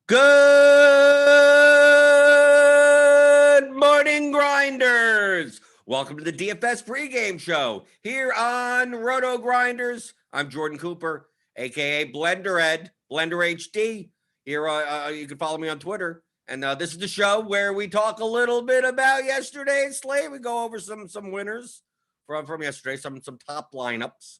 Good morning, Grinders. Welcome to the DFS pregame show here on RotoGrinders. I'm Jordan Cooper, aka blenderhd, blenderhd. Here, you can follow me on Twitter. And this is the show where we talk a little bit about yesterday's slate. We go over some winners from yesterday, some top lineups.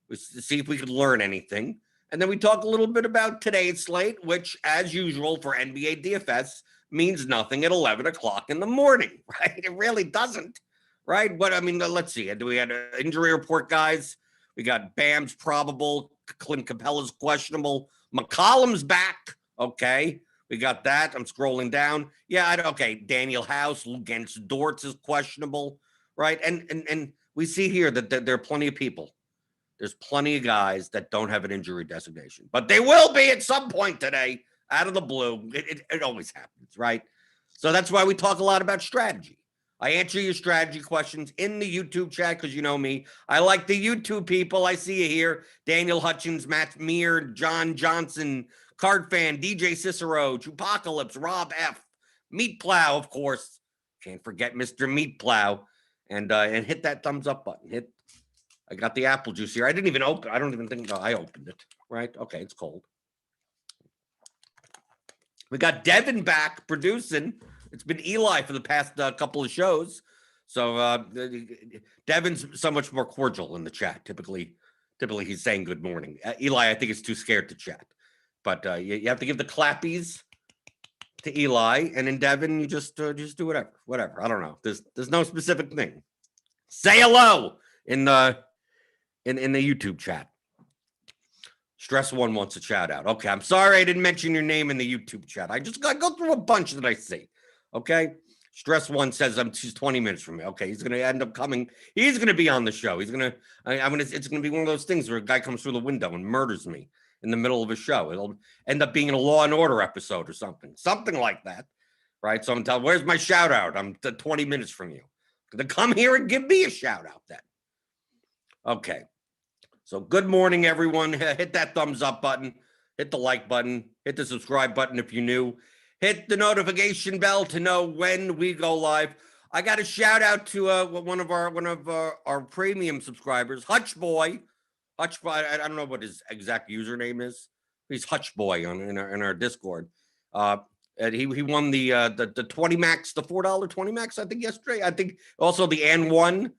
We see if we could learn anything. And then we talk a little bit about today's slate, which, as usual for NBA DFS, means nothing at 11 o'clock in the morning, right? It really doesn't, right? But, I mean, let's see. Do we have an injury report, guys? We got Bam's probable, Clint Capella's questionable, McCollum's back, okay? We got that. I'm scrolling down. Yeah, okay, Daniel House against Dortz is questionable, right? And we see here that there are plenty of people. There's plenty of guys that don't have an injury designation, but they will be at some point today out of the blue. It always happens, right? So that's why we talk a lot about strategy. I answer your strategy questions in the YouTube chat because you know me. I like the YouTube people. I see you here. Daniel Hutchins, Matt Meir, John Johnson, Card Fan, DJ Cicero, Chupacalypse, Rob F, Meat Plow, of course. Can't forget Mr. Meat Plow. And hit that thumbs up button. I got the apple juice here. I didn't even open. I don't even think I opened it. Right? Okay, it's cold. We got Devin back producing. It's been Eli for the past couple of shows. So Devin's so much more cordial in the chat. Typically he's saying good morning. Eli, I think, is too scared to chat. But you have to give the clappies to Eli, and in Devin, you just do whatever. I don't know. There's no specific thing. Say hello in the YouTube chat. Stress One wants a shout out. Okay, I'm sorry I didn't mention your name in the YouTube chat. I go through a bunch that I see. Okay, Stress One says she's 20 minutes from me. Okay, he's gonna end up coming. He's gonna be on the show. It's gonna be one of those things where a guy comes through the window and murders me in the middle of a show. It'll end up being a Law and Order episode or something like that, right? So I'm telling, where's my shout out? I'm 20 minutes from you. Gonna come here and give me a shout out then. Okay. So good morning, everyone. Hit that thumbs up button. Hit the like button. Hit the subscribe button if you're new. Hit the notification bell to know when we go live. I got a shout out to one of our premium subscribers, Hutchboy. Hutchboy. I don't know what his exact username is. He's Hutchboy in our Discord. And he won the 20 max, the $4 20 max, I think, yesterday. I think also the N1.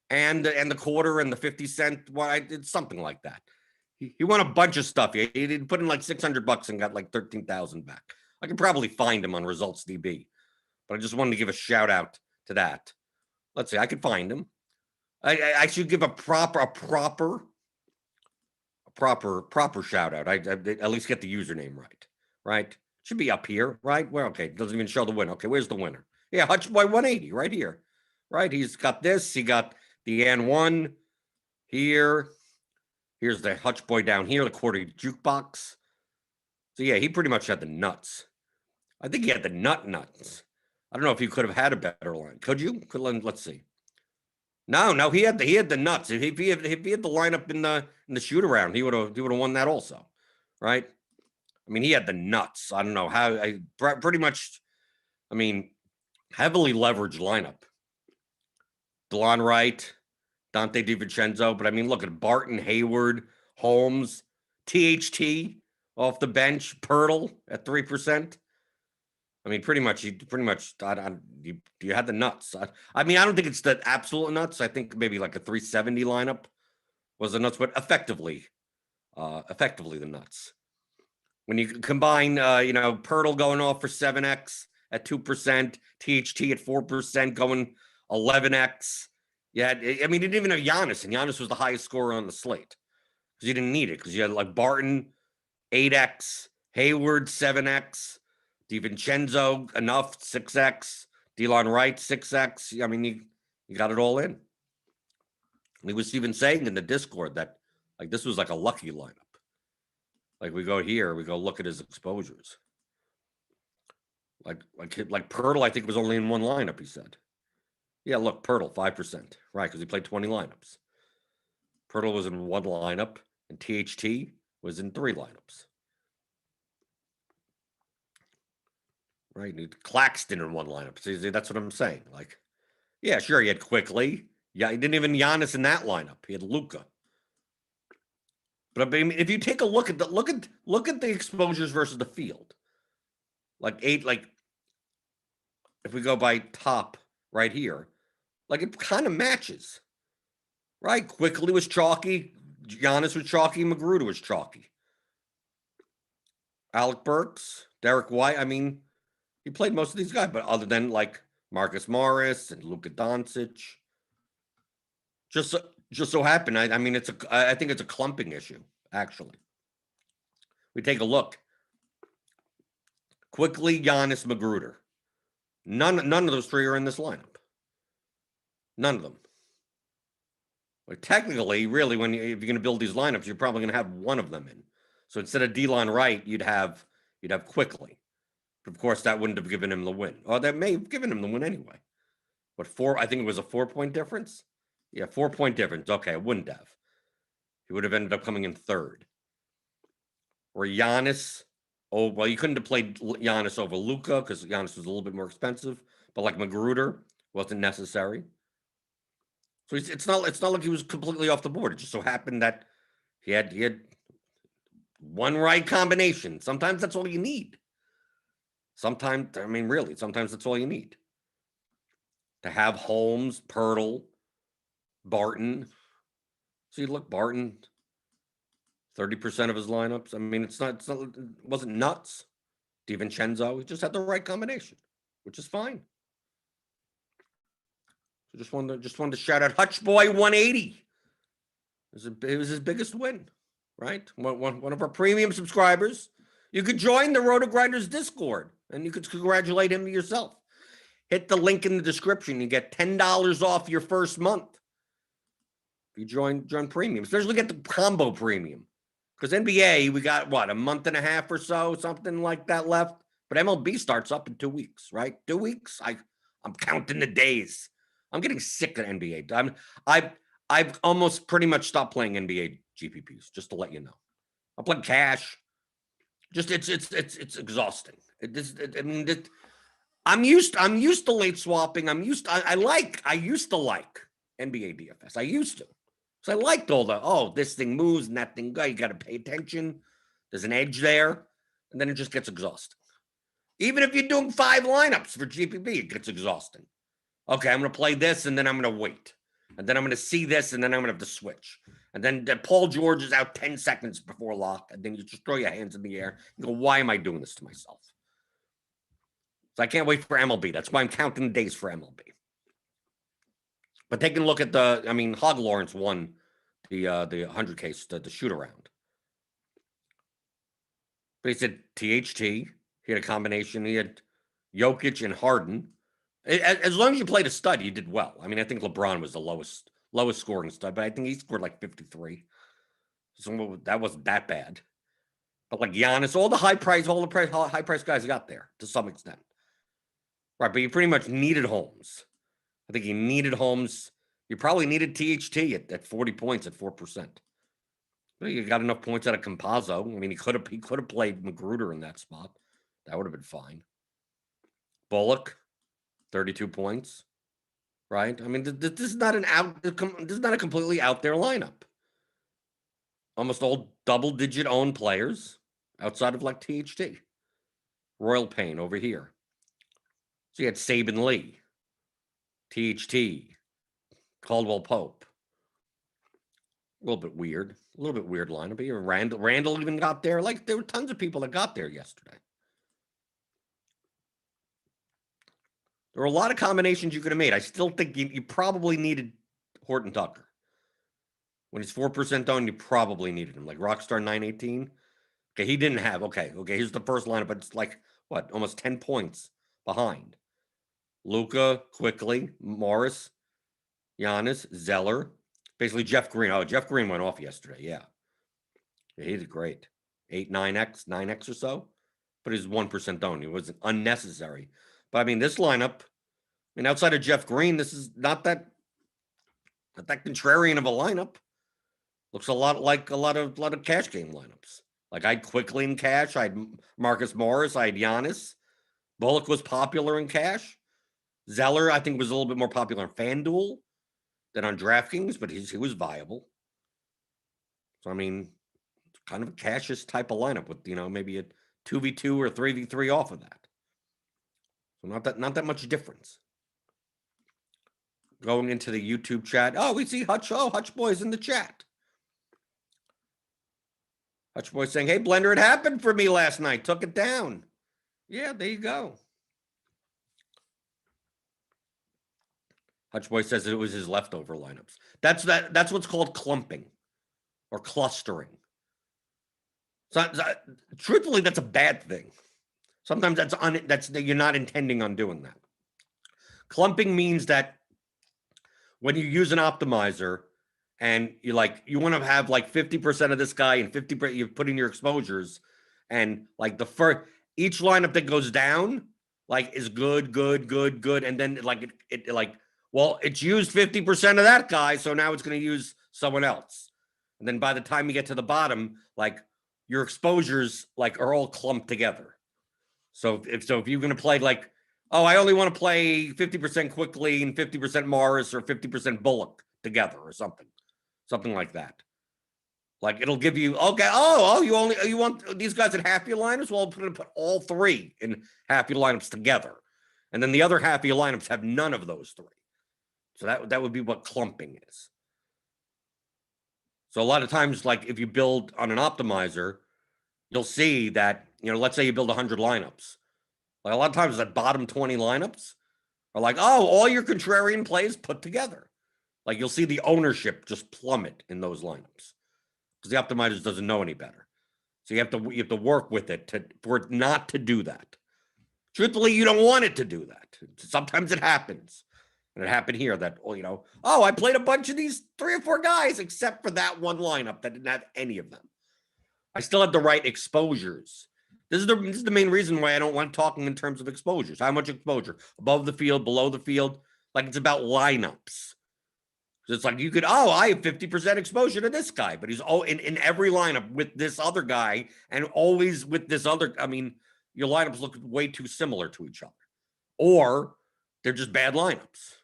And the quarter and the 50-cent one, I did something like that. He won a bunch of stuff. He put in like $600 and got like 13,000 back. I could probably find him on Results DB, but I just wanted to give a shout out to that. Let's see, I could find him. I should give a proper shout out. I at least get the username right? Should be up here, right? Well, okay, doesn't even show the winner. Okay, where's the winner? Yeah, Hutchboy 180 right here, right? He's got this. He got the N1 here. Here's the Hutchboy down here, the quarter jukebox. So, yeah, he pretty much had the nuts. I think he had the nuts. I don't know if he could have had a better line. Could you? Let's see. No, he had the nuts. If he had the lineup in the shoot around, he would have won that also, right? I mean, he had the nuts. I don't know how. Pretty much. I mean, heavily leveraged lineup. DeLon Wright, Dante DiVincenzo, but I mean, look at Barton, Hayward, Holmes, THT off the bench, Pirtle at 3%. I mean, pretty much. You had the nuts. I mean, I don't think it's the absolute nuts. I think maybe like a 370 lineup was the nuts, but effectively the nuts. When you combine, Pirtle going off for 7x at 2%, THT at 4% going 11x. Yeah, I mean, he didn't even have Giannis, and Giannis was the highest scorer on the slate because you didn't need it because you had like Barton 8x, Hayward 7x, DiVincenzo enough 6x, DeLon Wright 6x. I mean, you got it all in. And he was even saying in the Discord that like this was like a lucky lineup. Like we go here, we go look at his exposures. Like Pirtle, I think was only in one lineup. He said. Yeah, look, Pirtle, 5%. Right, because he played 20 lineups. Pirtle was in one lineup, and THT was in 3 lineups. right? Claxton in one lineup. See, that's what I'm saying. Like, yeah, sure, he had Quickly. Yeah, he didn't even Giannis in that lineup. He had Luka. But I mean, if you take a look at the exposures versus the field, like if we go by top right here, like it kind of matches, right? Quickly was chalky, Giannis was chalky, Magruder was chalky. Alec Burks, Derek White. I mean, he played most of these guys, but other than like Marcus Morris and Luka Doncic, just so happened. I mean, I think it's a clumping issue. Actually, we take a look. Quickly, Giannis, Magruder. None of those three are in this lineup. None of them. Like technically, really, if you're going to build these lineups, you're probably going to have one of them in. So instead of Delon Wright, you'd have Quickly. But of course, that wouldn't have given him the win. Or that may have given him the win anyway. But I think it was a 4-point difference. Yeah, 4-point difference. Okay, it wouldn't have. He would have ended up coming in third. Or Giannis. Oh, well, you couldn't have played Giannis over Luka because Giannis was a little bit more expensive. But like Magruder wasn't necessary. So it's not like he was completely off the board. It just so happened that he had one right combination. Sometimes that's all you need. Sometimes, I mean, really, sometimes that's all you need. To have Holmes, Pirtle, Barton. So you look, Barton, 30% of his lineups. I mean, it wasn't nuts. DiVincenzo, he just had the right combination, which is fine. So just wanted to shout out Hutchboy 180. It was his biggest win, right? One of our premium subscribers. You could join the RotoGrinders Discord, and you could congratulate him yourself. Hit the link in the description. You get $10 off your first month if you join premium. Especially get the combo premium. Because NBA, we got, what, a month and a half or so, something like that left. But MLB starts up in 2 weeks, right? 2 weeks? I'm counting the days. I'm getting sick of NBA. I've almost pretty much stopped playing NBA GPPs, just to let you know. I'm playing cash. Just it's exhausting. I'm used to late swapping. I used to like NBA DFS. I used to. So I liked all this thing moves and that thing, you got to pay attention. There's an edge there. And then it just gets exhausting. Even if you're doing 5 lineups for GPP, it gets exhausting. Okay, I'm going to play this, and then I'm going to wait. And then I'm going to see this, and then I'm going to have to switch. And then Paul George is out 10 seconds before lock, and then you just throw your hands in the air. You go, why am I doing this to myself? So I can't wait for MLB. That's why I'm counting the days for MLB. But taking a look at Hog Lawrence won the 100K, the shoot around. But he said THT. He had a combination. He had Jokic and Harden. As long as you played a stud, you did well. I mean, I think LeBron was the lowest scoring stud, but I think he scored like 53. So that wasn't that bad. But like Giannis, all the high price guys got there to some extent. Right, but you pretty much needed Holmes. I think you needed Holmes. You probably needed THT at 40 points at 4%. Well, you got enough points out of Campazzo. I mean, he could have played Magruder in that spot. That would have been fine. Bullock, 32 points. Right? I mean, this is not a completely out there lineup. Almost all double-digit owned players outside of like THT. Royal Payne over here. So you had Saban Lee, THT, Caldwell Pope. A little bit weird lineup. But even Randall even got there. Like, there were tons of people that got there yesterday. There were a lot of combinations you could have made. I still think you probably needed Horton Tucker. When he's 4% owned, you probably needed him. Like Rockstar 918. Okay, he didn't have. Okay, here's the first lineup, but it's like, what, almost 10 points behind. Luka, Quickly, Morris, Giannis, Zeller. Basically, Jeff Green. Oh, Jeff Green went off yesterday. Yeah, he did great. 9x or so. But he's 1% owned. It was unnecessary. But I mean, this lineup, outside of Jeff Green, this is not that contrarian of a lineup. Looks a lot like a lot of cash game lineups. Like I had Quickly in cash. I had Marcus Morris. I had Giannis. Bullock was popular in cash. Zeller, I think, was a little bit more popular on FanDuel than on DraftKings, but he was viable. So, I mean, kind of a cashish type of lineup with, maybe a 2v2 or 3v3 off of that. So not that much difference. Going into the YouTube chat. Oh, we see Hutch. Oh, Hutch Boy's in the chat. Hutch Boy saying, hey, Blender, it happened for me last night. Took it down. Yeah, there you go. Hutch Boy says it was his leftover lineups. That's what's called clumping or clustering. So, truthfully, that's a bad thing. Sometimes that's you're not intending on doing that. Clumping means that when you use an optimizer and you want to have 50% of this guy and 50% you put in your exposures, and each lineup that goes down is good, and then it's used 50% of that guy, so now it's going to use someone else, and then by the time you get to the bottom, your exposures are all clumped together. So if you're going to play I only want to play 50% Quickly and 50% Morris or 50% Bullock together or something like that. It'll give you, okay, you want these guys in half your lineups? Well, I'm going to put all three in half your lineups together. And then the other half of your lineups have none of those three. So that would be what clumping is. So a lot of times, if you build on an optimizer, you'll see that, let's say you build 100 lineups. A lot of times that bottom 20 lineups are all your contrarian plays put together. You'll see the ownership just plummet in those lineups because the optimizer doesn't know any better. So you have to work with it for it not to do that. Truthfully, you don't want it to do that. Sometimes it happens. And it happened here that, I played a bunch of these 3 or 4 guys except for that one lineup that didn't have any of them. I still have the right exposures. This is the main reason why I don't want talking in terms of exposures. How much exposure? Above the field, below the field? It's about lineups. So it's you could, I have 50% exposure to this guy, but he's in every lineup with this other guy and always with this other. I mean, your lineups look way too similar to each other. Or they're just bad lineups,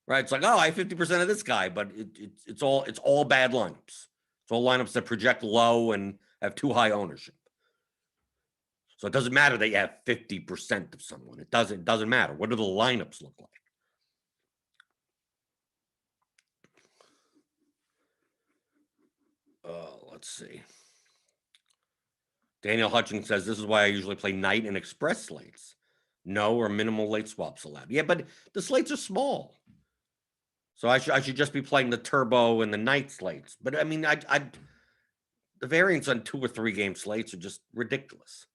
right? It's I have 50% of this guy, but it's all bad lineups. It's all lineups that project low and have too high ownership. So it doesn't matter that you have 50% of someone. It doesn't matter. What do the lineups look like? Let's see. Daniel Hutchings says, this is why I usually play night and express slates. No or minimal late swaps allowed. Yeah, but the slates are small. So I should just be playing the turbo and the night slates. But I mean, the variance on 2 or 3 game slates are just ridiculous.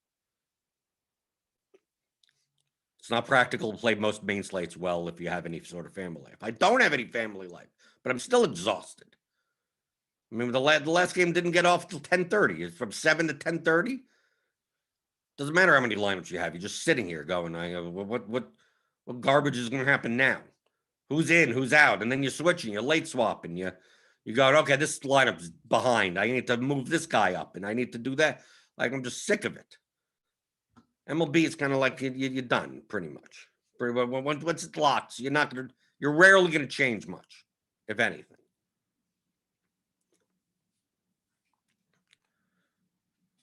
It's not practical to play most main slates well if you have any sort of family life. I don't have any family life, but I'm still exhausted. I mean, the last game didn't get off till 10:30. It's from 7 to 10:30. Doesn't matter how many lineups you have. You're just sitting here going, what garbage is going to happen now? Who's in, who's out? And then you're switching, you're late swapping. You go, okay, this lineup's behind. I need to move this guy up, and I need to do that. I'm just sick of it. MLB is kind of you're done, pretty much. Once it locks, you're rarely going to change much, if anything.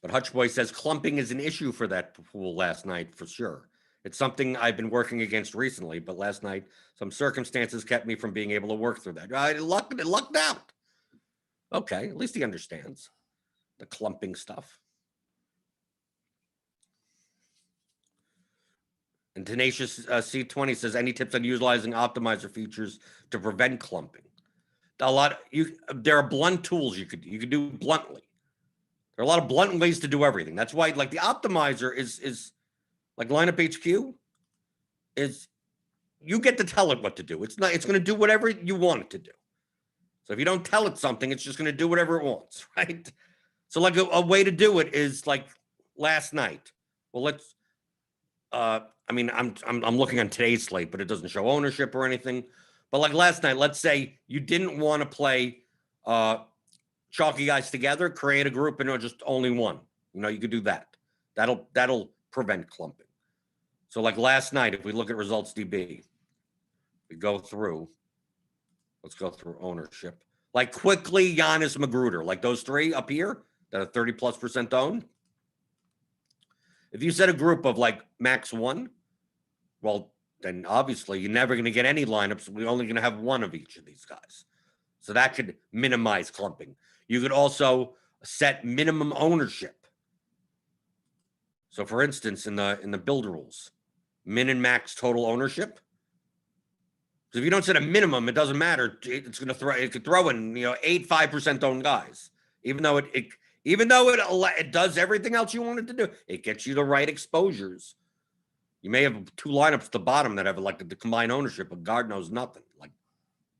But Hutchboy says clumping is an issue for that pool last night, for sure. It's something I've been working against recently, but last night, some circumstances kept me from being able to work through that. I lucked out. Okay, at least he understands the clumping stuff. And Tenacious C20 says, any tips on utilizing optimizer features to prevent clumping? There are blunt tools you could do bluntly. There are a lot of blunt ways to do everything. That's why, the optimizer is lineup HQ is you get to tell it what to do. It's going to do whatever you want it to do. So if you don't tell it something, it's just going to do whatever it wants, right? So a way to do it is last night. Well, let's. I'm looking on today's slate, but it doesn't show ownership or anything. But last night, let's say you didn't want to play chalky guys together, create a group and just only one. You could do that. That'll prevent clumping. So like last night, if we look at results DB, we go through. Let's go through ownership. Like quickly, Giannis, Magruder, like those three up here that are 30+% owned. If you set a group of like max one, well, then obviously you're never going to get any lineups. We're only going to have one of each of these guys. So that could minimize clumping. You could also set minimum ownership. So for instance, in the build rules, min and max total ownership. So if you don't set a minimum, it doesn't matter. It's going to throw. It could throw in 5% owned guys, even though it does everything else you want it to do. It gets you the right exposures. You may have two lineups at the bottom that have elected the combined ownership, but God knows nothing, like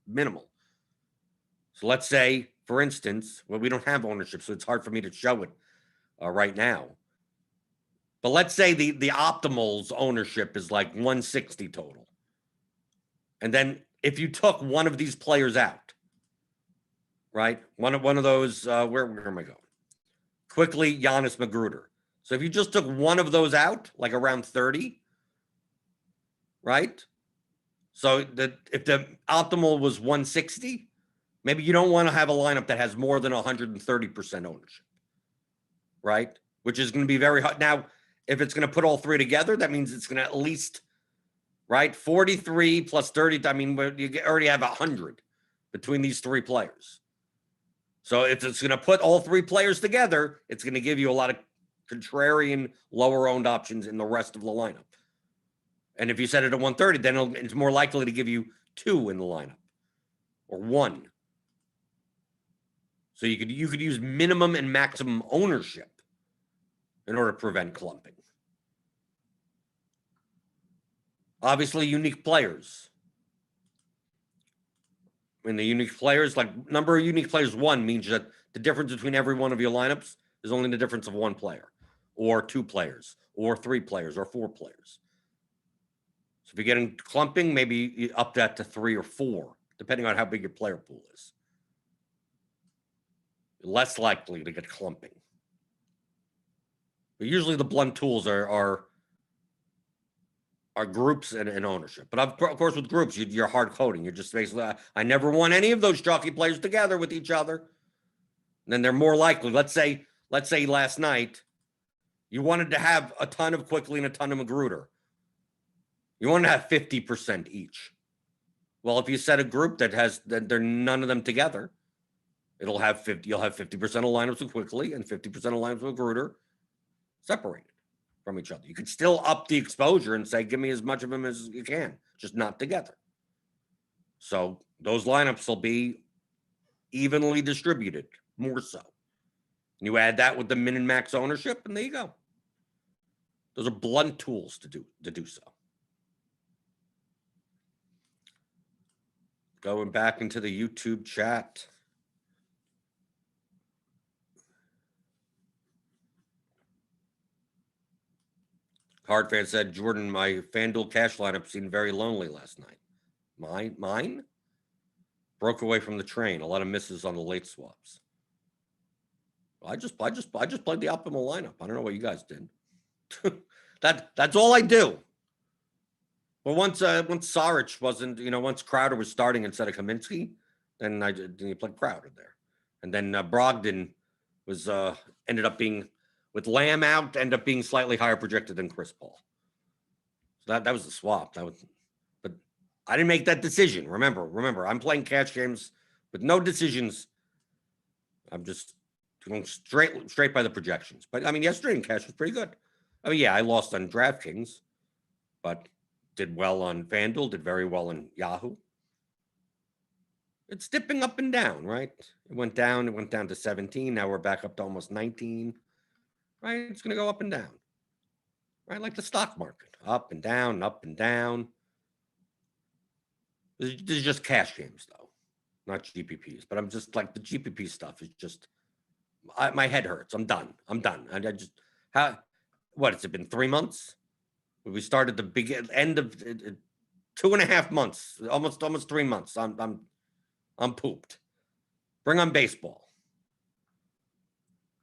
minimal. So let's say, for instance, well, we don't have ownership, so it's hard for me to show it right now. But let's say the optimal's ownership is like 160 total. And then if you took one of these players out, right? One of those, where am I going? Quickly, Giannis, Magruder. So if you just took one of those out, like around 30, right? So if the optimal was 160, maybe you don't want to have a lineup that has more than 130% ownership, right? Which is going to be very hard. Now, if it's going to put all three together, that means it's going to at least, right? 43 plus 30. I mean, you already have 100 between these three players. So if it's going to put all three players together, it's going to give you a lot of contrarian, lower-owned options in the rest of the lineup. And if you set it at 130, then it's more likely to give you two in the lineup or one. So you could use minimum and maximum ownership in order to prevent clumping. Obviously, unique players. And the unique players, like number of unique players, one means that the difference between every one of your lineups is only the difference of one player, or two players, or three players, or four players. So if you're getting clumping, maybe you up that to 3 or 4, depending on how big your player pool is. You're less likely to get clumping. But usually the blunt tools are groups and ownership. But of course, with groups, you're hard coding. You're just basically, I never want any of those chalky players together with each other. And then they're more likely. Let's say last night, you wanted to have a ton of Quickly and a ton of Magruder. You want to have 50% each. Well, if you set a group that they're none of them together, you'll have 50% of lineups with Quickly and 50% of lineups with Magruder separated from each other. You could still up the exposure and say, give me as much of them as you can, just not together. So those lineups will be evenly distributed, more so. And you add that with the min and max ownership, and there you go. Those are blunt tools to do so. Going back into the YouTube chat. Hard fan said, Jordan, my FanDuel cash lineup seemed very lonely last night. Mine? Broke away from the train. A lot of misses on the late swaps. I just played the optimal lineup. I don't know what you guys did. That's all I do. Well, once Saric wasn't, once Crowder was starting instead of Kaminsky, then you played Crowder there, and then Brogdon was ended up being, with Lamb out, ended up being slightly higher projected than Chris Paul. So that was the swap. But I didn't make that decision. Remember, I'm playing cash games with no decisions. I'm just going straight by the projections. But I mean, yesterday in cash was pretty good. I mean, yeah, I lost on DraftKings, but did well on FanDuel, did very well in Yahoo. It's dipping up and down, right? It went down to 17. Now we're back up to almost 19. Right? It's going to go up and down. Right? Like the stock market. Up and down, up and down. This is just cash games, though. Not GPPs. But I'm just like, the GPP stuff is just, my head hurts. I'm done. I just, it's been 3 months? We started the end of 2.5 months, almost 3 months. I'm pooped. Bring on baseball.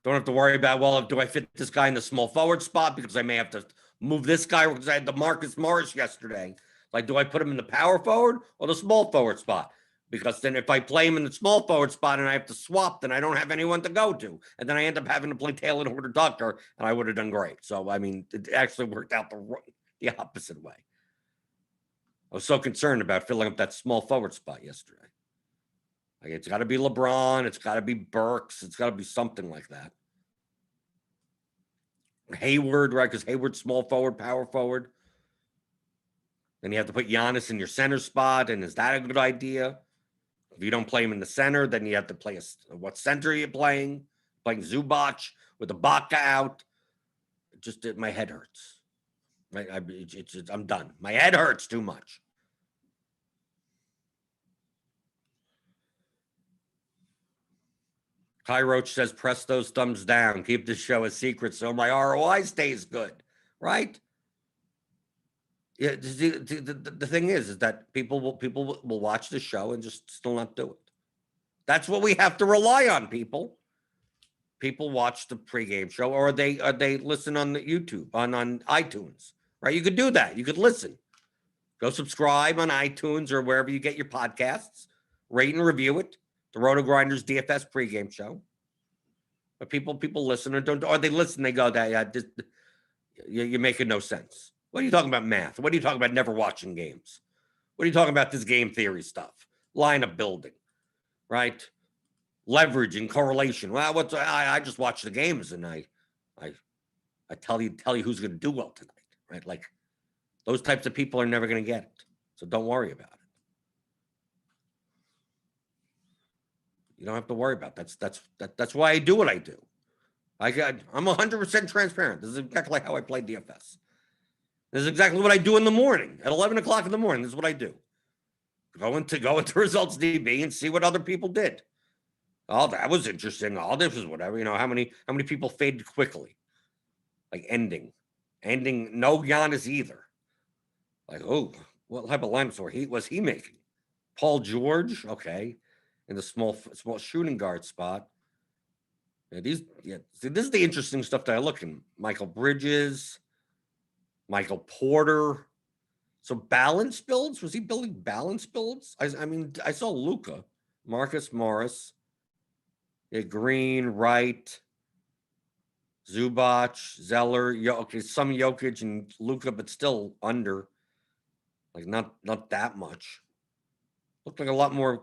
Don't have to worry about, well, do I fit this guy in the small forward spot because I may have to move this guy because I had the Marcus Morris yesterday. Like, do I put him in the power forward or the small forward spot? Because then if I play him in the small forward spot and I have to swap, then I don't have anyone to go to. And then I end up having to play Taylor or Tucker, and I would have done great. So, I mean, it actually worked out the opposite way. I was so concerned about filling up that small forward spot yesterday. Like, it's got to be LeBron. It's got to be Burks. It's got to be something like that. Hayward, right? Because Hayward's small forward, power forward. Then you have to put Giannis in your center spot. And is that a good idea? If you don't play him in the center, then you have to play what center are you playing? Playing Zubac with Ibaka out. My head hurts. I'm done. My head hurts too much. Kai Roach says, press those thumbs down. Keep this show a secret so my ROI stays good, right? Yeah, the thing is that people will watch the show and just still not do it. That's what we have to rely on, people. People watch the pregame show, or they listen on the YouTube, on iTunes, right? You could do that. You could listen. Go subscribe on iTunes or wherever you get your podcasts. Rate and review it. The RotoGrinders DFS pregame show. But people listen or they listen. They go, you're making no sense. What are you talking about math? What are you talking about never watching games? What are you talking about this game theory stuff? Lineup building, right? Leverage and correlation. Well, I just watch the games and I tell you who's going to do well tonight, right? Like, those types of people are never going to get it. So don't worry about it. You don't have to worry about it. That's why I do what I do. I'm 100% transparent. This is exactly how I play DFS. This is exactly what I do in the morning at 11 o'clock in the morning. This is what I do. Go into results DB and see what other people did. Oh, that was interesting. Oh, this was whatever. How many people faded quickly? Like ending. No Giannis either. Like, oh, what type of lineups was he making? Paul George, okay, in the small shooting guard spot. See, this is the interesting stuff that I look in. Michael Bridges, Michael Porter. So balance builds? Was he building balance builds? I mean, I saw Luka, Marcus Morris, Green, Wright, Zubac, Zeller. Okay, some Jokic and Luka, but still under. Like, not that much. Looked like a lot more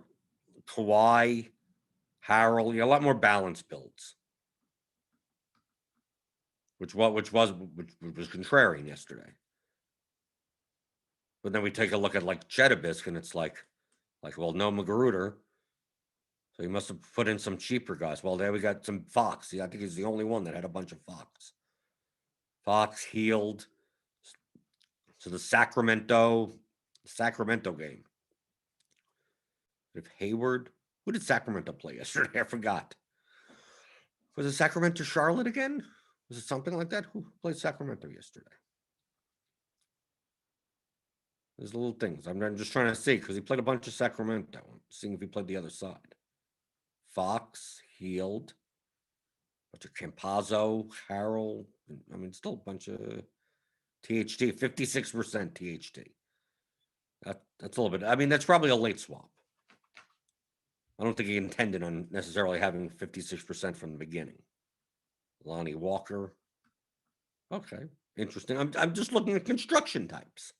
Kawhi, Harrell, a lot more balanced builds. Which was contrarian yesterday. But then we take a look at like Chedabisc, and it's like, well, no Magruder. So he must have put in some cheaper guys. Well, there we got some Fox. I think he's the only one that had a bunch of Fox. Fox healed. So the Sacramento game. If Hayward, who did Sacramento play yesterday? I forgot. Was it Sacramento Charlotte again? Was it something like that? Who played Sacramento yesterday? There's little things. I'm just trying to see because he played a bunch of Sacramento. Seeing if he played the other side. Fox healed. Bunch of Campazzo, Harrell. I mean, still a bunch of THT. 56% THT. That's a little bit. I mean, that's probably a late swap. I don't think he intended on necessarily having 56% from the beginning. Lonnie Walker. Okay, interesting. I'm just looking at construction types.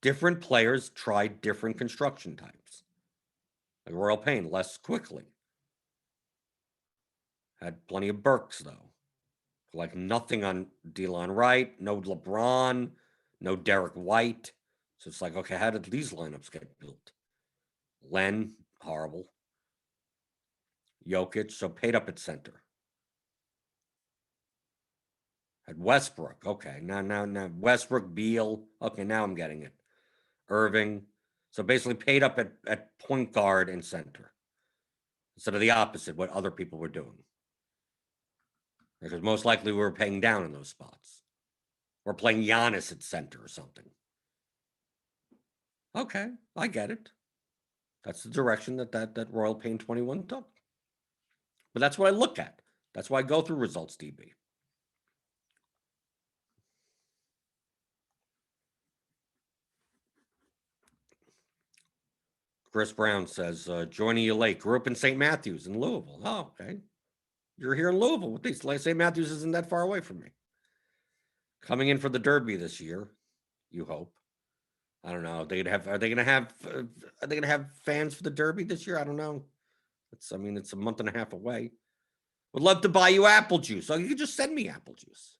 Different players tried different construction types. Like Royal Payne, less quickly. Had plenty of Burks, though. Like nothing on Delon Wright, no LeBron, no Derek White. So it's like, okay, how did these lineups get built? Len, horrible. Jokic, so paid up at center. Had Westbrook. Okay, now Westbrook, Beal. Okay, now I'm getting it. Irving. So basically paid up at point guard and center. Instead of the opposite, what other people were doing. Because most likely we were paying down in those spots. We're playing Giannis at center or something. Okay, I get it. That's the direction that Royal Pain 21 took. But that's what I look at. That's why I go through results DB. Chris Brown says, joining you late. Grew up in St. Matthews in Louisville. Oh, okay. You're here in Louisville with these. St. Matthews isn't that far away from me. Coming in for the Derby this year, you hope. I don't know. Are they gonna have fans for the Derby this year? I don't know. It's a month and a half away. Would love to buy you apple juice. So you can just send me apple juice.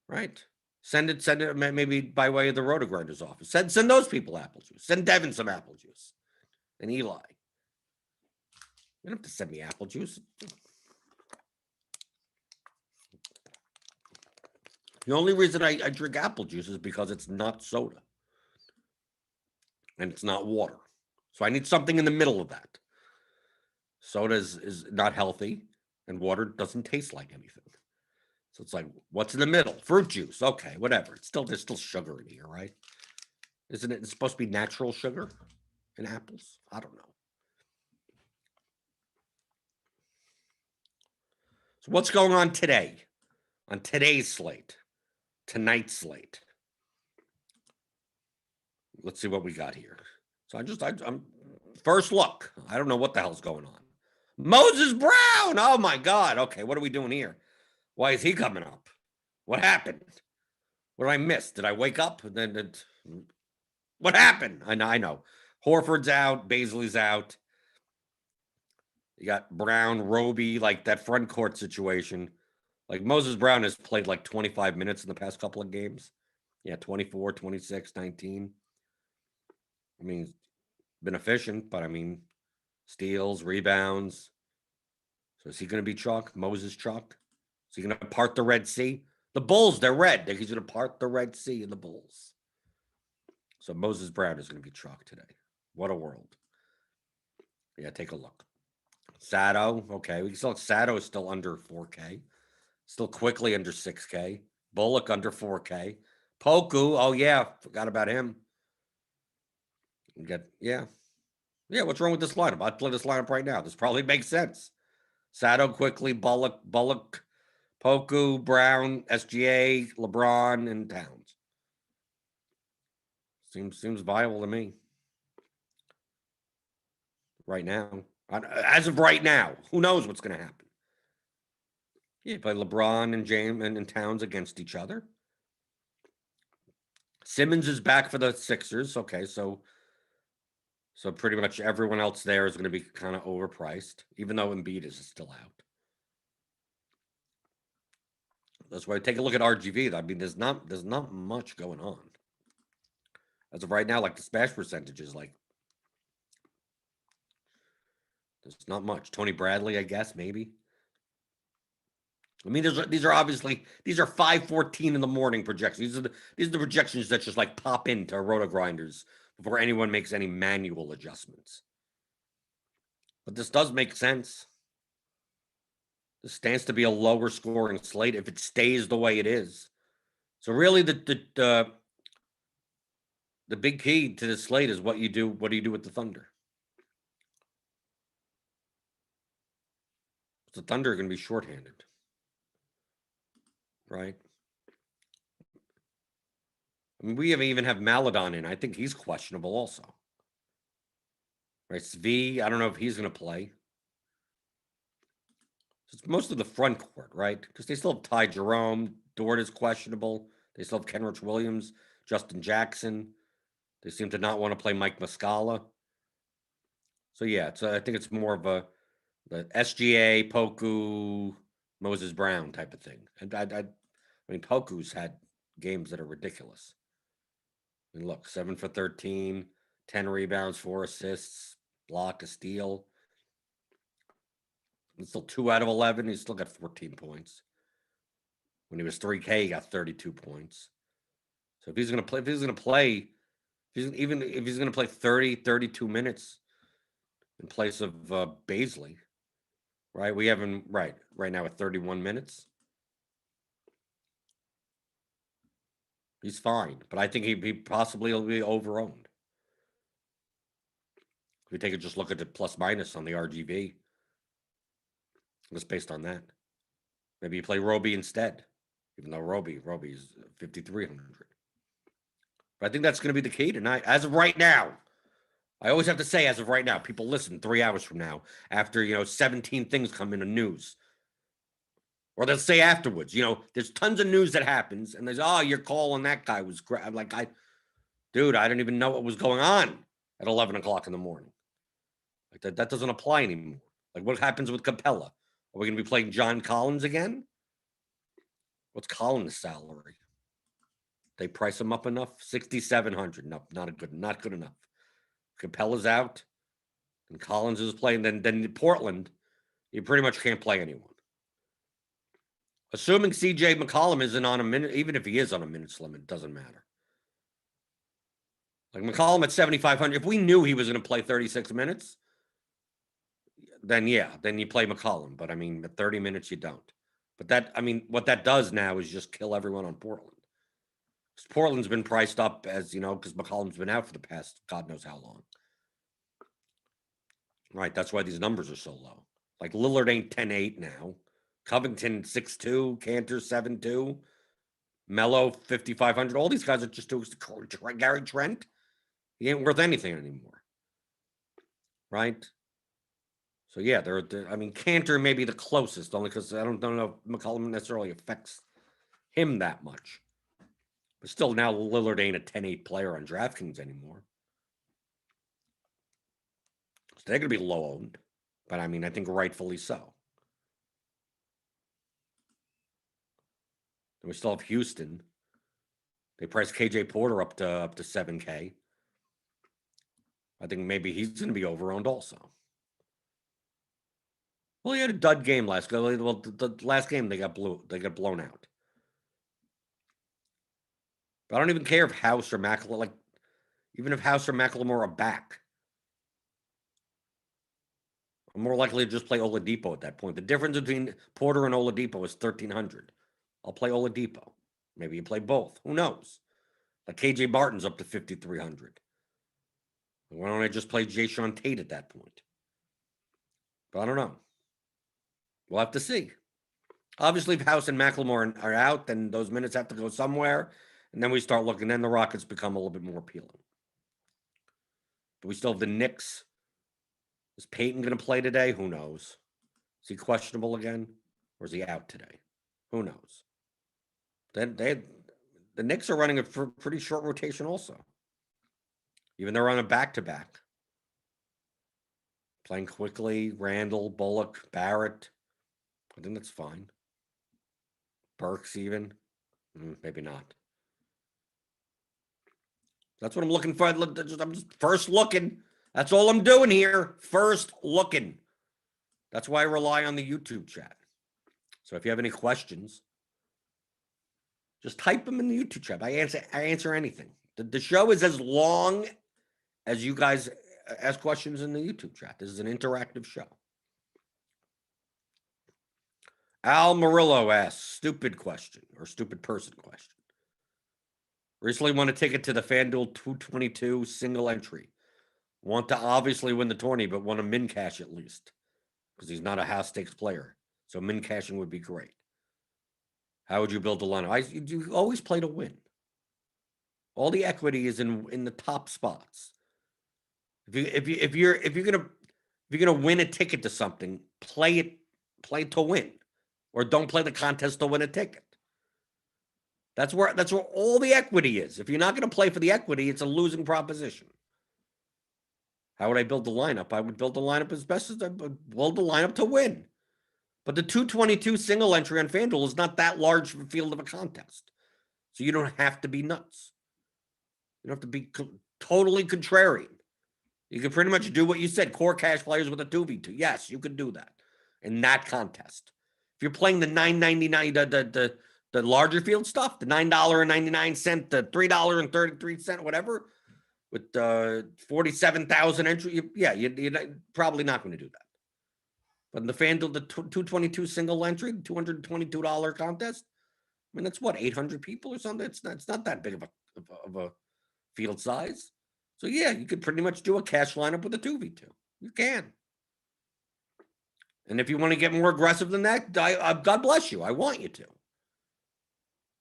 Right? Send it maybe by way of the RotoGrinders office. Send those people apple juice. Send Devin some apple juice. And Eli. You don't have to send me apple juice. The only reason I drink apple juice is because it's not soda. And it's not water. So I need something in the middle of that. Soda is not healthy, and water doesn't taste like anything. So it's like, what's in the middle? Fruit juice. Okay, whatever. There's still sugar in here, right? Isn't it supposed to be natural sugar in apples? I don't know. So what's going on today? On today's slate, tonight's slate. Let's see what we got here. So I'm first look. I don't know what the hell's going on. Moses Brown. Oh my God. Okay, what are we doing here? Why is he coming up? What happened? What did I miss? Did I wake up? What happened? I know. Horford's out. Baisley's out. You got Brown, Roby, like that front court situation. Like Moses Brown has played like 25 minutes in the past couple of games. Yeah, 24, 26, 19. I mean, been efficient, but I mean, steals, rebounds. So is he going to be chalk? Moses chalk? Is he going to part the Red Sea? The Bulls, they're red. He's going to part the Red Sea in the Bulls. So Moses Brown is going to be chalk today. What a world. Yeah, take a look. Sato, okay. We still Sato is still under 4K. Still quickly under 6K. Bullock under 4K. Poku, oh yeah, forgot about him. Yeah, what's wrong with this lineup? I'd play this lineup right now. This probably makes sense. Sato quickly, Bullock, Poku, Brown, SGA, LeBron, and Towns. Seems viable to me. Right now. As of right now, who knows what's going to happen? Yeah, play LeBron and James and Towns against each other. Simmons is back for the Sixers. Okay, so pretty much everyone else there is going to be kind of overpriced, even though Embiid is still out. That's why I take a look at RGV. I mean, there's not much going on. As of right now, like the smash percentage is like there's not much. Tony Bradley, I guess, maybe. I mean, these are obviously 5:14 in the morning projections. These are the projections that just like pop into RotoGrinders before anyone makes any manual adjustments. But this does make sense. This stands to be a lower scoring slate if it stays the way it is. So really, the big key to this slate is what you do. What do you do with the Thunder? The Thunder are going to be shorthanded, right? I mean, we even have Maladon in. I think he's questionable also. Right, Svi, I don't know if he's going to play. It's most of the front court, right? Because they still have Ty Jerome. Dort is questionable. They still have Kenrich Williams, Justin Jackson. They seem to not want to play Mike Muscala. So, yeah, I think it's more of the SGA, Poku, Moses Brown type of thing. And I mean, Poku's had games that are ridiculous. I mean, look, 7 for 13, 10 rebounds, 4 assists, block, a steal. He's still 2 out of 11. He's still got 14 points. When he was 3K, he got 32 points. So if he's going to play, if he's going to play 30, 32 minutes in place of Baisley, right? We have him right now at 31 minutes. He's fine, but I think he possibly will be over-owned. If we take a just look at the plus minus on the RGB, just based on that. Maybe you play Roby instead, even though Roby's 5,300. But I think that's going to be the key tonight. As of right now, I always have to say, as of right now, people listen 3 hours from now after, 17 things come in the news. Or they'll say afterwards, there's tons of news that happens, and there's, your call on that guy was great. I'm like, dude, I didn't even know what was going on at 11 o'clock in the morning. Like that doesn't apply anymore. Like what happens with Capella? Are we going to be playing John Collins again? What's Collins' salary? They price him up enough? 6,700. No, not good enough. Capella's out, and Collins is playing. Then Portland, you pretty much can't play anyone. Assuming CJ McCollum isn't on a minute, even if he is on a minutes limit, it doesn't matter. Like McCollum at 7,500, if we knew he was going to play 36 minutes, then you play McCollum. But I mean, at 30 minutes, you don't. But what that does now is just kill everyone on Portland. Because Portland's been priced up as, because McCollum's been out for the past God knows how long. Right, that's why these numbers are so low. Like Lillard ain't 10-8 now. Covington 6'2", Cantor 7'2", Melo 5,500. All these guys are just too. Gary Trent, he ain't worth anything anymore, right? So yeah, Cantor may be the closest, only because I don't know if McCollum necessarily affects him that much. But still, now Lillard ain't a 10-8 player on DraftKings anymore. So they're going to be low owned, but I think rightfully so. Then we still have Houston. They priced KJ Porter up to $7K. I think maybe he's going to be over-owned also. Well, he had a dud game last game. Well, the last game they got blown out. But I don't even care if House or McLemore, even if House or McLemore are back. I'm more likely to just play Oladipo at that point. The difference between Porter and Oladipo is 1,300. I'll play Oladipo. Maybe you play both. Who knows? Like KJ Martin's up to 5,300. Why don't I just play Jayshawn Tate at that point? But I don't know. We'll have to see. Obviously, if House and McLemore are out, then those minutes have to go somewhere. And then we start looking. Then the Rockets become a little bit more appealing. But we still have the Knicks. Is Peyton going to play today? Who knows? Is he questionable again? Or is he out today? Who knows? The Knicks are running a pretty short rotation also. Even they're on a back-to-back. Playing quickly, Randall, Bullock, Barrett. I think that's fine. Burks even. Maybe not. That's what I'm looking for. I'm just first looking. That's all I'm doing here. First looking. That's why I rely on the YouTube chat. So if you have any questions, just type them in the YouTube chat. I answer anything. The show is as long as you guys ask questions in the YouTube chat. This is an interactive show. Al Murillo asks, stupid question or stupid person question. Recently won a ticket to the FanDuel 222 single entry. Want to obviously win the tourney, but want to min cash at least because he's not a house stakes player. So min cashing would be great. How would you build the lineup? You always play to win. All the equity is in the top spots. If you're gonna win a ticket to something, play to win, or don't play the contest to win a ticket. That's where all the equity is. If you're not going to play for the equity, it's a losing proposition. How would I build the lineup? I would build the lineup as best as I would build the lineup to win. But the 222 single entry on FanDuel is not that large of a field of a contest. So you don't have to be nuts. You don't have to be totally contrarian. You can pretty much do what you said, core cash players with a 2v2. Yes, you could do that in that contest. If you're playing the $9.99, the larger field stuff, the $9.99, the $3.33, whatever, with 47,000 entry, you're probably not going to do that. But in the FanDuel, the 222 single entry, $222 contest, that's what, 800 people or something? It's not that big of a field size. So yeah, you could pretty much do a cash lineup with a 2v2. You can. And if you want to get more aggressive than that, God bless you. I want you to.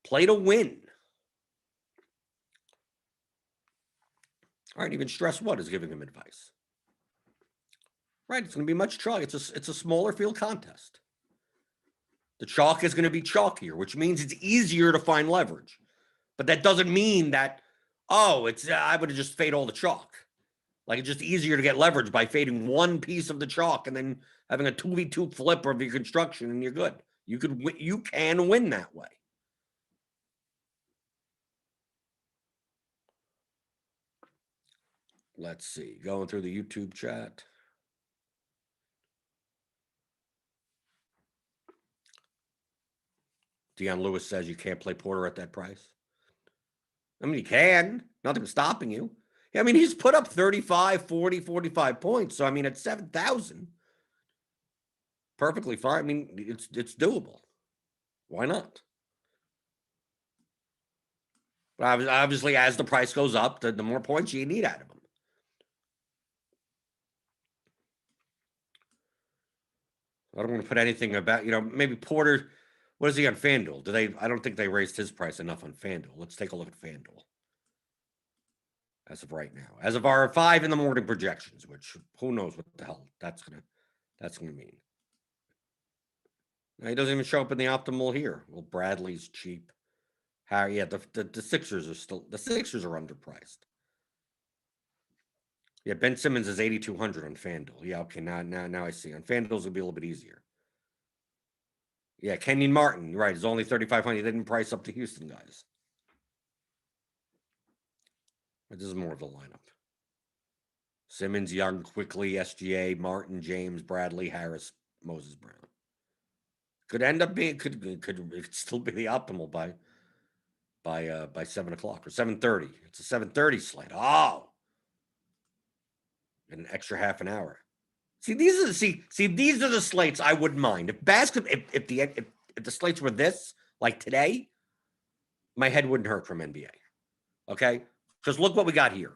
Play to win. Right? Even Stress What is giving him advice. Right? It's going to be much chalk. It's a smaller field contest. The chalk is going to be chalkier, which means it's easier to find leverage. But that doesn't mean that, I would have just fade all the chalk. Like, it's just easier to get leverage by fading one piece of the chalk and then having a 2v2 flip of your construction, and you're good. You can win that way. Let's see. Going through the YouTube chat. Deion Lewis says you can't play Porter at that price. I mean, you can. Nothing's stopping you. I mean, he's put up 35, 40, 45 points. So, I mean, at 7,000, perfectly fine. I mean, it's doable. Why not? But obviously, as the price goes up, the more points you need out of him. I don't want to put anything about, maybe Porter. What is he on FanDuel? I don't think they raised his price enough on FanDuel. Let's take a look at FanDuel. As of right now. As of our 5 in the morning projections, which who knows what the hell that's gonna mean. Now, he doesn't even show up in the optimal here. Well, Bradley's cheap. Yeah, the Sixers are underpriced. Yeah, Ben Simmons is 8,200 on FanDuel. Yeah, okay, now I see. On FanDuel's gonna be a little bit easier. Yeah, Kenyon Martin, right, is only 3,500. He didn't price up the Houston guys. But this is more of a lineup. Simmons, Young, Quickly, SGA, Martin, James, Bradley, Harris, Moses Brown. Could end up being could still be the optimal by 7 o'clock or 7:30. It's a 7:30 slate. Oh, and an extra half an hour. See, these are the slates I wouldn't mind. If the slates were this, like today, my head wouldn't hurt from NBA. Okay? Because look what we got here.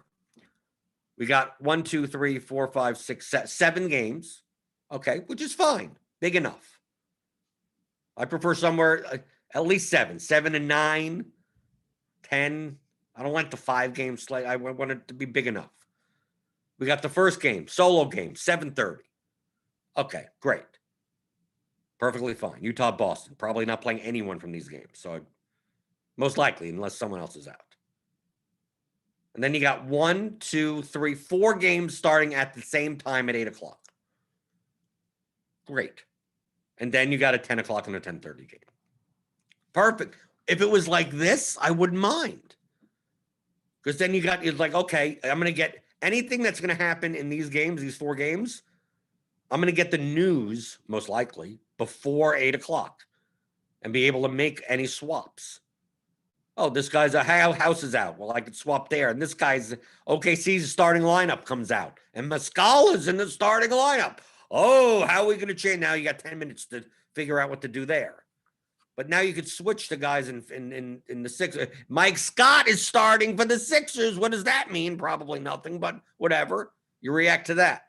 We got 1, 2, 3, 4, 5, 6, 7 games. Okay, which is fine. Big enough. I prefer somewhere at least 7. 7 and 9, 10. I don't like the 5-game slate. I want it to be big enough. We got the first game, solo game, 7:30. Okay, great. Perfectly fine. Utah, Boston. Probably not playing anyone from these games. So most likely, unless someone else is out. And then you got 1, 2, 3, 4 games starting at the same time at 8 o'clock. Great. And then you got a 10 o'clock and a 10:30 game. Perfect. If it was like this, I wouldn't mind. Because then it's like, okay, I'm going to get anything that's going to happen in these games, these 4 games. I'm going to get the news, most likely, before 8 o'clock and be able to make any swaps. Oh, this guy's house is out. Well, I could swap there. And this guy's OKC's starting lineup comes out. And Muscala's in the starting lineup. Oh, how are we going to change? Now you got 10 minutes to figure out what to do there. But now you could switch the guys in the Sixers. Mike Scott is starting for the Sixers. What does that mean? Probably nothing, but whatever. You react to that.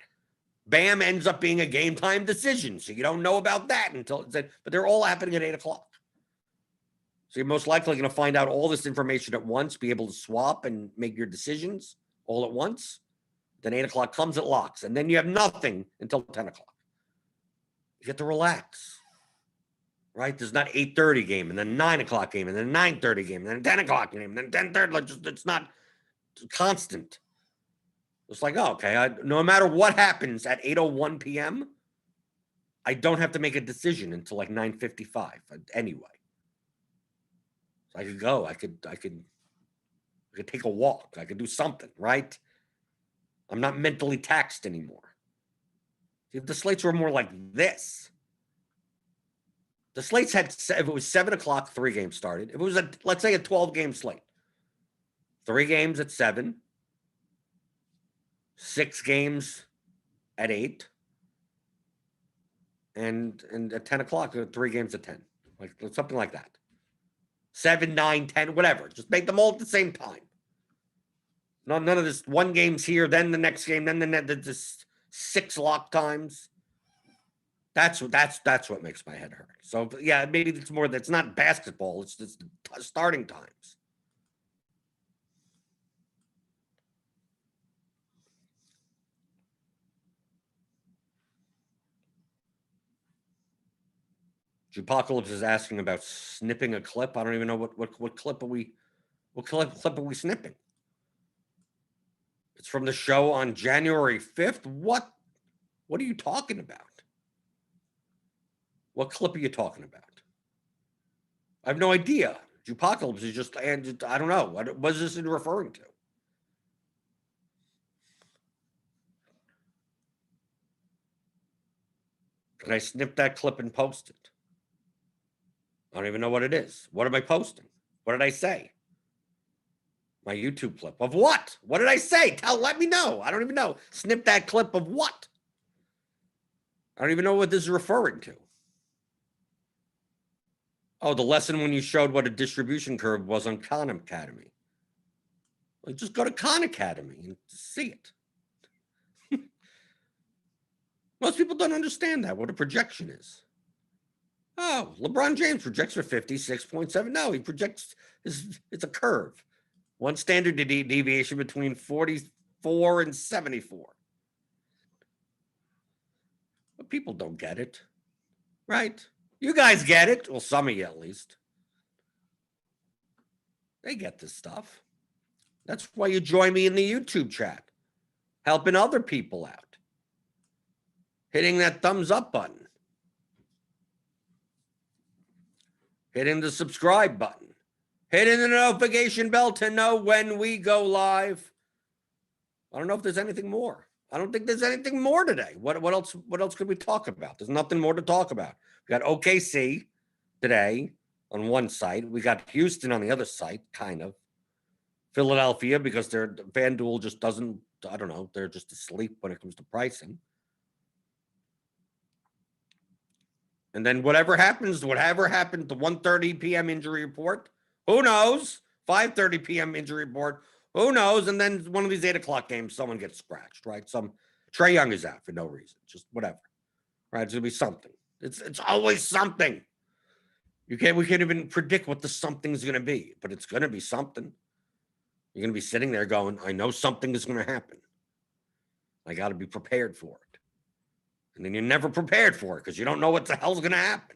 Bam ends up being a game time decision. So you don't know about that but they're all happening at 8 o'clock. So you're most likely going to find out all this information at once, be able to swap and make your decisions all at once. Then 8 o'clock comes, it locks. And then you have nothing until 10 o'clock. You get to relax. Right? There's not 8:30 game and then 9 o'clock game and then 9:30 game and then 10 o'clock game and then 10:30. It's not constant. It's like, okay, no matter what happens at 8:01 p.m., I don't have to make a decision until like 9:55 anyway. So I could go. I could take a walk. I could do something, right? I'm not mentally taxed anymore. If the slates were more like this, the slates had, if it was 7 o'clock, 3 games started. If it was let's say a 12-game slate, 3 games at 7, 6 games at 8, and at 10 o'clock, 3 games at 10, like something like that. 7, 9, 10, whatever. Just make them all at the same time. None of this 1 game's here, then the next game, then the 6 lock times. That's what makes my head hurt. So yeah, maybe it's more that's not basketball. It's just starting times. Jupocalypse is asking about snipping a clip. I don't even know what clip are we snipping? It's from the show on January 5th. What are you talking about? What clip are you talking about? I have no idea. Jupocalypse is just, and I don't know. What is this referring to? Can I snip that clip and post it? I don't even know what it is. What am I posting? What did I say? My YouTube clip of what? What did I say? Let me know. I don't even know. Snip that clip of what? I don't even know what this is referring to. Oh, the lesson when you showed what a distribution curve was on Khan Academy. Well, just go to Khan Academy and see it. Most people don't understand that, what a projection is. Oh, LeBron James projects for 56.7. No, he projects, it's a curve. One standard deviation between 44 and 74. But people don't get it, right? You guys get it. Well, some of you at least. They get this stuff. That's why you join me in the YouTube chat, helping other people out, hitting that thumbs up button, hitting the subscribe button, hitting the notification bell to know when we go live. I don't know if there's anything more. I don't think there's anything more today. What else could we talk about? There's nothing more to talk about. We got OKC today on one site. We got Houston on the other site, kind of. Philadelphia, because their FanDuel just doesn't, I don't know, they're just asleep when it comes to pricing. And then whatever happened, the 1:30 p.m. injury report, who knows? 5:30 p.m. injury report, who knows? And then one of these 8 o'clock games, someone gets scratched, right? Trae Young is out for no reason, just whatever, right? It's gonna be something. It's always something. We can't even predict what the something's gonna be, but it's gonna be something. You're gonna be sitting there going, I know something is gonna happen. I got to be prepared for it. And then you're never prepared for it because you don't know what the hell's gonna happen.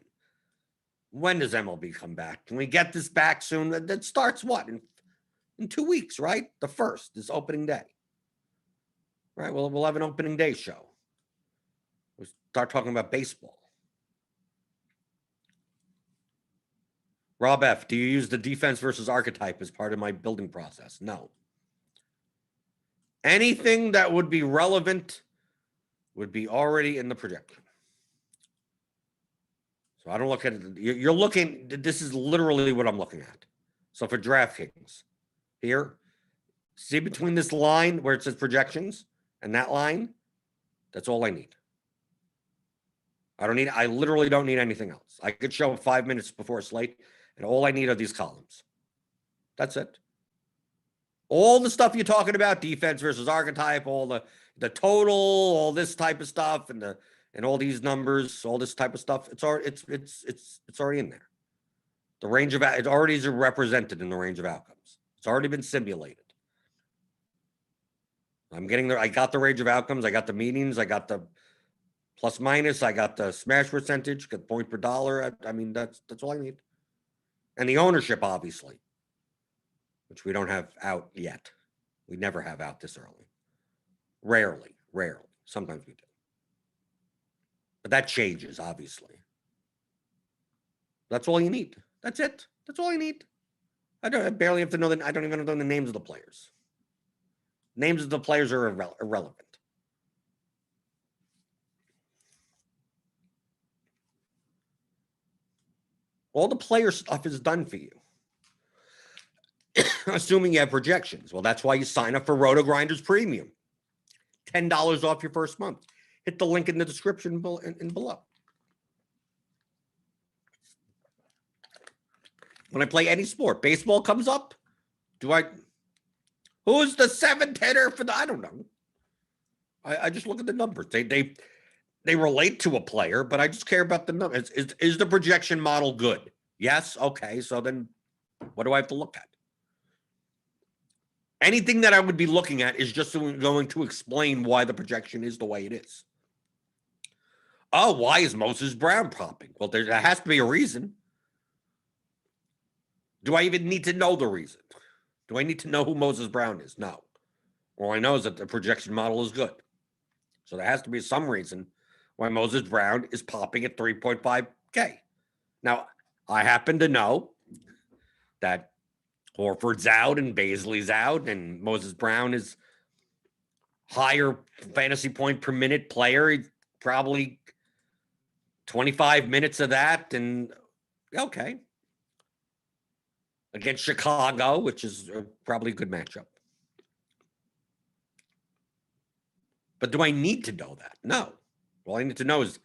When does MLB come back? Can we get this back soon? That starts what? In 2 weeks, right? The 1st is opening day. Right? We'll have an opening day show. We'll start talking about baseball. Rob F., do you use the defense versus archetype as part of my building process? No. Anything that would be relevant would be already in the projection. So I don't look at it. You're looking, this is literally what I'm looking at. So for Draftkings, here, see between this line where it says projections and that line, that's all I need. I literally don't need anything else. I could show 5 minutes before a slate, and all I need are these columns. That's it. All the stuff you're talking about, defense versus archetype, all the total, all this type of stuff, and all these numbers, all this type of stuff, it's already in there. The range of it already is represented in the range of outcomes. It's already been simulated. I'm getting there. I got the range of outcomes. I got the meetings. I got the plus minus. I got the smash percentage. Got point per dollar. I mean, that's all I need. And the ownership, obviously, which we don't have out yet. We never have out this early. Rarely. Sometimes we do. But that changes, obviously. That's all you need. That's it. That's all you need. I barely have to know I don't even know the names of the players. Names of the players are irrelevant. All the player stuff is done for you. Assuming you have projections. Well, that's why you sign up for RotoGrinders Premium. $10 off your first month. Hit the link in the description below. When I play any sport, baseball comes up. Who's the 7th hitter for I don't know. I just look at the numbers. They relate to a player, but I just care about the numbers. Is the projection model good? Yes. Okay. So then what do I have to look at? Anything that I would be looking at is just going to explain why the projection is the way it is. Oh, why is Moses Brown popping? Well, there has to be a reason. Do I even need to know the reason? Do I need to know who Moses Brown is? No. All I know is that the projection model is good. So there has to be some reason why Moses Brown is popping at 3.5K. Now, I happen to know that Horford's out and Baisley's out, and Moses Brown is higher fantasy point per minute player. He's probably 25 minutes of that, and okay. Against Chicago, which is probably a good matchup. But do I need to know that? No. All I need to know is,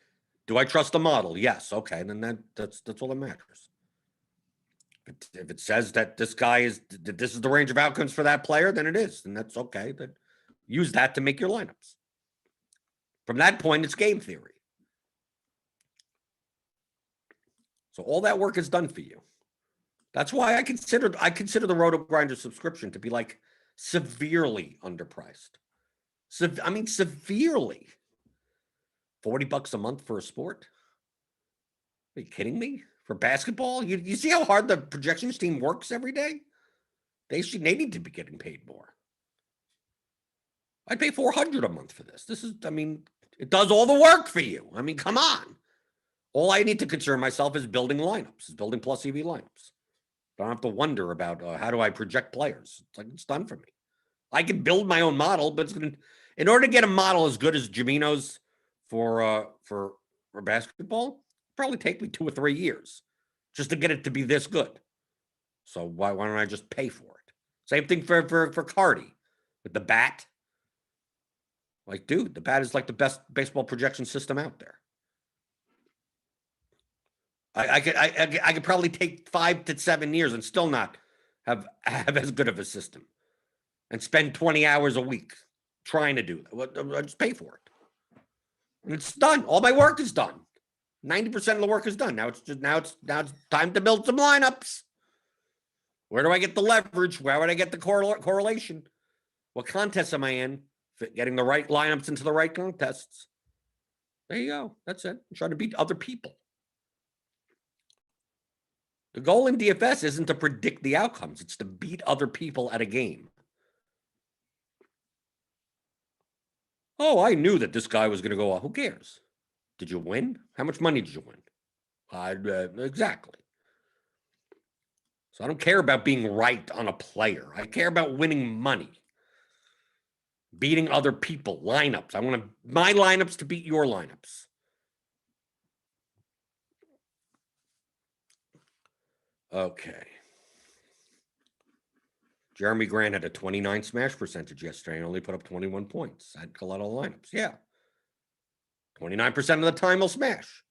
do I trust the model? Yes. Okay, then that's all that matters. If it says that this is the range of outcomes for that player, then it is, and that's okay. Then use that to make your lineups. From that point, it's game theory. So all that work is done for you. That's why I consider the RotoGrinders subscription to be like severely underpriced. I mean, severely. $40 a month for a sport? Are you kidding me? For basketball? You see how hard the projections team works every day? They need to be getting paid more. I'd pay $400 a month for this. It does all the work for you. I mean, come on. All I need to concern myself is building lineups, is building plus EV lineups. Don't have to wonder about how do I project players. It's like, it's done for me. I can build my own model, but in order to get a model as good as Jamino's for basketball, probably take me 2 or 3 years just to get it to be this good. So why don't I just pay for it? Same thing for Cardi with the bat. Like, dude, the bat is like the best baseball projection system out there. I could probably take 5 to 7 years and still not have as good of a system, and spend 20 hours a week trying to do that. I just pay for it, and it's done. All my work is done. 90% of the work is done. Now it's time to build some lineups. Where do I get the leverage? Where would I get the correlation? What contests am I in? Getting the right lineups into the right contests. There you go. That's it. I'm trying to beat other people. The goal in DFS isn't to predict the outcomes. It's to beat other people at a game. Oh, I knew that this guy was going to go. Who cares? Did you win? How much money did you win? Exactly. So I don't care about being right on a player. I care about winning money. Beating other people, lineups. I want my lineups to beat your lineups. Okay. Jeremy Grant had a 29 smash percentage yesterday and only put up 21 points. I'd call out all lineups. Yeah. 29% of the time he'll smash.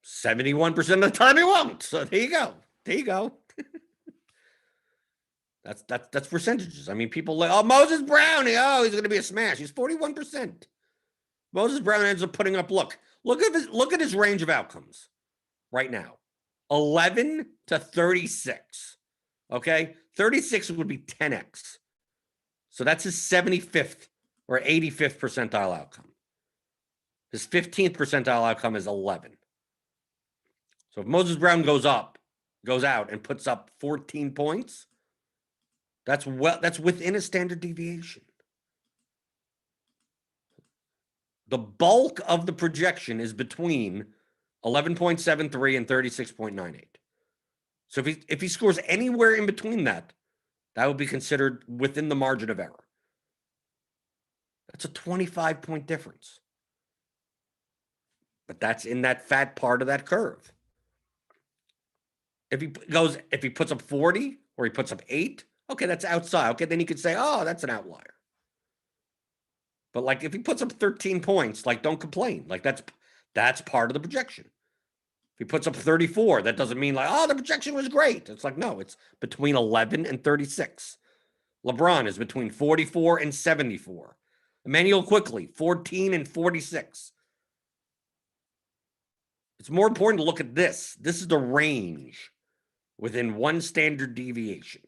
71% of the time he won't. So there you go. There you go. That's percentages. I mean, people like, oh, Moses Brown. Oh, he's going to be a smash. He's 41%. Moses Brown ends up putting up. Look at his range of outcomes right now. 11 to 36. Okay, 36 would be 10x. So that's his 75th or 85th percentile outcome. His 15th percentile outcome is 11. So if Moses Brown goes out and puts up 14 points, that's within a standard deviation. The bulk of the projection is between 11.73 and 36.98. So if he scores anywhere in between that would be considered within the margin of error. That's a 25-point difference. But that's in that fat part of that curve. If he puts up 40 or he puts up 8, okay, that's outside. Okay, then you could say, oh, that's an outlier. But like if he puts up 13 points, like don't complain. Like that's part of the projection. If he puts up 34, that doesn't mean like, oh, the projection was great. It's like, no, it's between 11 and 36. LeBron is between 44 and 74. Emmanuel Quickly, 14 and 46. It's more important to look at this. This is the range within one standard deviation.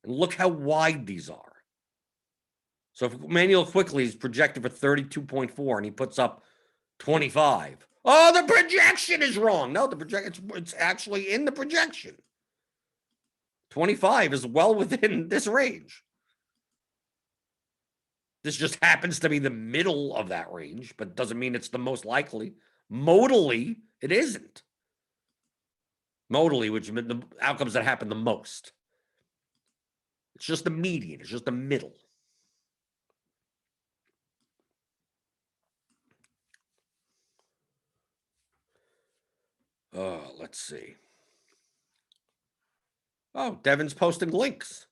And look how wide these are. So if Emmanuel Quickly is projected for 32.4 and he puts up 25, oh, the projection is wrong. No, the projection, it's actually in the projection. 25 is well within this range. This just happens to be the middle of that range, but doesn't mean it's the most likely. Modally, it isn't. Modally, which means the outcomes that happen the most. It's just the median. It's just the middle. Let's see. Oh, Devin's posting links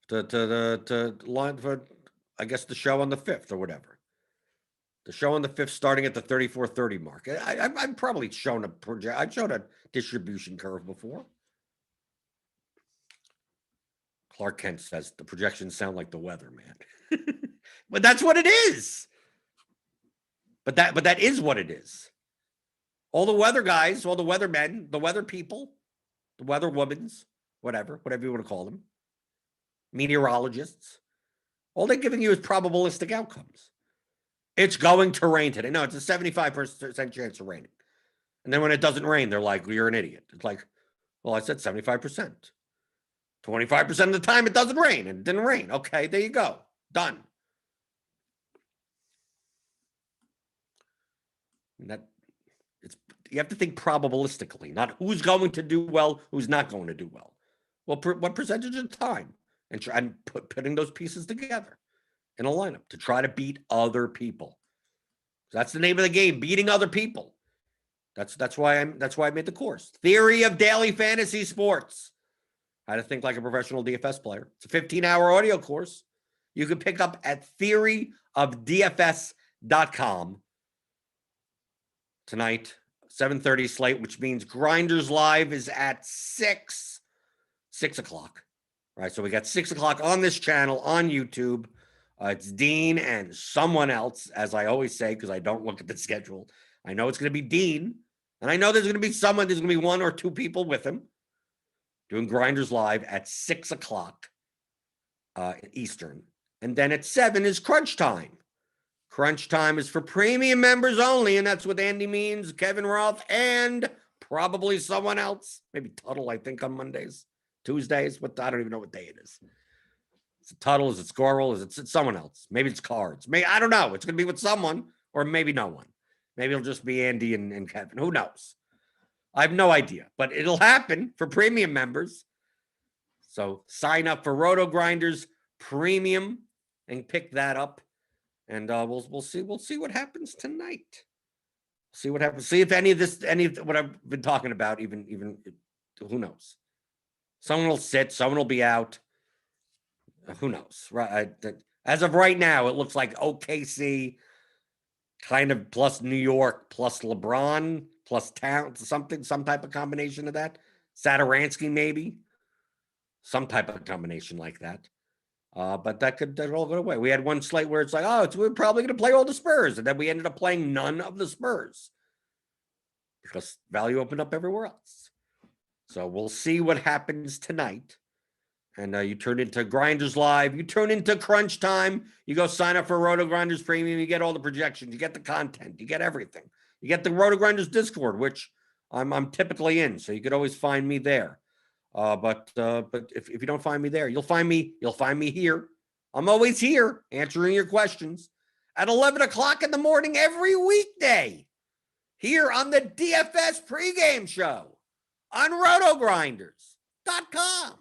to line for, I guess, the show on the 5th or whatever. The show on the 5th starting at the 34.30 mark. I've probably shown a project. I've shown a distribution curve before. Clark Kent says the projections sound like the weather, man. But that's what it is. But that is what it is. All the weather guys, all the weather men, the weather people, the weather womans, whatever you want to call them, meteorologists, all they're giving you is probabilistic outcomes. It's going to rain today. No, it's a 75% chance of raining. And then when it doesn't rain, they're like, well, you're an idiot. It's like, well, I said 75%. 25% of the time it doesn't rain, and it didn't rain. Okay, there you go. Done. And you have to think probabilistically, not who's going to do well, who's not going to do well. Well, what percentage of the time? And putting those pieces together in a lineup to try to beat other people. That's the name of the game, beating other people. That's why I made the course. Theory of Daily Fantasy Sports. How to think like a professional DFS player. It's a 15-hour audio course you can pick up at theoryofdfs.com tonight, 7:30 slate, which means Grinders Live is at 6 o'clock. Right, so we got 6 o'clock on this channel on YouTube. It's Dean and someone else, as I always say, because I don't look at the schedule. I know it's going to be Dean, and I know there's going to be someone. There's going to be one or two people with him doing Grinders Live at 6 o'clock Eastern. And then at 7 is Crunch Time. Crunch Time is for premium members only, and that's with Andy Means, Kevin Roth, and probably someone else. Maybe Tuttle, I think, on Mondays, Tuesdays. I don't even know what day it is. Is it Tuttle? Is it Squirrel? Is it someone else? Maybe it's Cards. I don't know. It's going to be with someone, or maybe no one. Maybe it'll just be Andy and Kevin. Who knows? I have no idea, but it'll happen for premium members. So sign up for RotoGrinders Premium and pick that up, and we'll see what happens tonight. See what happens. See if any of what I've been talking about, even who knows? Someone will sit, someone will be out. Who knows? Right? As of right now, it looks like OKC, kind of plus New York, plus LeBron, plus Towns, some type of combination of that. Satoransky, maybe. Some type of combination like that. But that all go away. We had one slate where it's like, we're probably going to play all the Spurs. And then we ended up playing none of the Spurs because value opened up everywhere else. So we'll see what happens tonight. And you turn into Grinders Live. You turn into Crunch Time. You go sign up for RotoGrinders Premium. You get all the projections. You get the content. You get everything. You get the RotoGrinders Discord, which I'm typically in. So you could always find me there. But if you don't find me there, you'll find me here. I'm always here answering your questions at 11 o'clock in the morning every weekday here on the DFS pregame show on RotoGrinders.com.